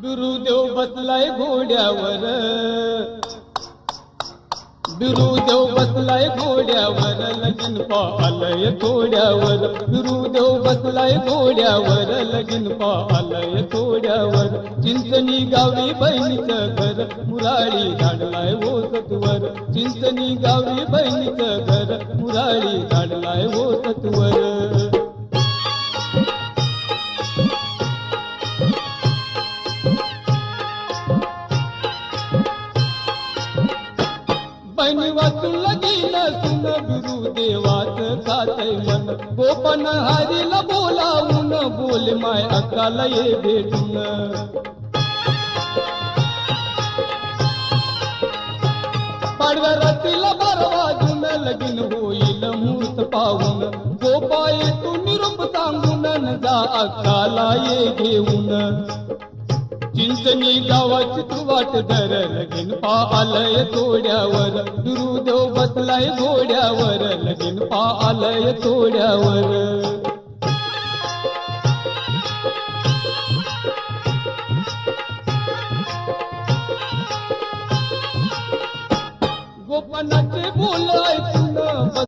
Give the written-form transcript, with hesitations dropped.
बिरुदेव बसलाय घोड्यावर, बिरुदेव बसलाय घोड्यावर, लगीन पाहलय थोड्यावर. बिरुदेव बसलाय घोड्यावर, लगीन पाहलय थोड्यावर. चिंचणी गावी बहिणीचं घर, मुराळी धाडलाय ओ सत्वर. चिंचणी गावी बहिणीचं घर, मुराळी धाडलाय ओ सत्वर. बहिणी वाचून लगीन सुन, बिरुदेवाचं खातय मन. गोपन हरीला बोलावून, बोल माय अक्काला ये भेटून. पाडव्या रात्रीला 12 वाजून, लगीन होईल मुहूर्त पाहून. गोपा तू निरोप सांगून, न जा अक्काला ये घेऊन. चिंचणी गावाची तू वाट धर, लगीन पाहलय थोड्यावर. बिरुदेव बसलाय घोड्यावर, लगीन पाहलय थोड्यावर. गोपनाचे बोल ऐकून,